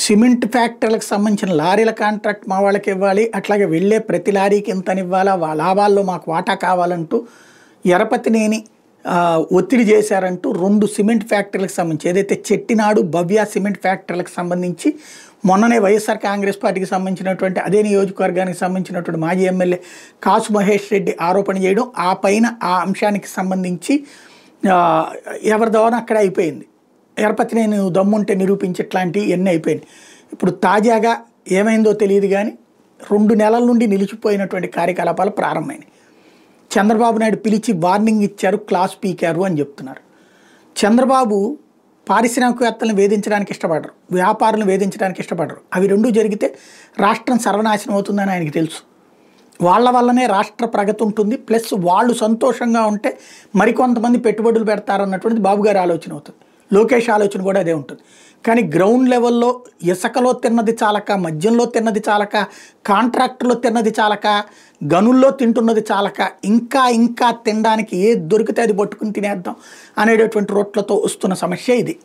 Cement ఫ్యాక్టరీలకు సంబంధించిన లారీల contract మా వాళ్ళకి ఇవ్వాలి, అట్లాగే వెళ్ళే ప్రతి లారీకి ఇంతనివ్వాలా, లాభాల్లో మాకు వాటా కావాలంటూ ఎరపతినేని ఒత్తిడి చేశారంటూ 2 సిమెంట్ ఫ్యాక్టరీలకు సంబంధించి ఏదైతే చెట్టినాడు భవ్య సిమెంట్ ఫ్యాక్టరీలకు సంబంధించి మొన్ననే వైఎస్ఆర్ కాంగ్రెస్ పార్టీకి సంబంధించినటువంటి అదే నియోజకవర్గానికి సంబంధించినటువంటి మాజీ ఎమ్మెల్యే కాసు మహేష్ రెడ్డి ఆరోపణ చేయడం, ఆ పైన ఆ అంశానికి సంబంధించి ఎవరి ద్వారా అక్కడ అయిపోయింది. ఎరపతినేని దమ్ముంటే నిరూపించేట్లాంటివి ఎన్ని అయిపోయింది. ఇప్పుడు తాజాగా ఏమైందో తెలియదు కానీ 2 నెలల నుండి నిలిచిపోయినటువంటి కార్యకలాపాలు ప్రారంభమైనాయి. చంద్రబాబు నాయుడు పిలిచి వార్నింగ్ ఇచ్చారు, క్లాస్ పీకారు అని చెప్తున్నారు. చంద్రబాబు పారిశ్రామికవేత్తలను వేధించడానికి ఇష్టపడరు, వ్యాపారులను వేధించడానికి ఇష్టపడరు. అవి రెండూ జరిగితే రాష్ట్రం సర్వనాశనం అవుతుందని ఆయనకి తెలుసు. వాళ్ళ వల్లనే రాష్ట్ర ప్రగతి ఉంటుంది, ప్లస్ వాళ్ళు సంతోషంగా ఉంటే మరికొంతమంది పెట్టుబడులు పెడతారన్నటువంటిది బాబు గారి ఆలోచన అవుతుంది. లోకేష్ ఆలోచన కూడా అదే ఉంటుంది. కానీ గ్రౌండ్ లెవెల్లో ఇసుకలో తిన్నది చాలక, మద్యంలో తిన్నది చాలక, కాంట్రాక్టులో తిన్నది చాలక, గనుల్లో తింటున్నది చాలక, ఇంకా తినడానికి ఏది దొరికితే అది పట్టుకుని తినేద్దాం అనేటటువంటి రోట్లతో వస్తున్న సమస్య ఇది.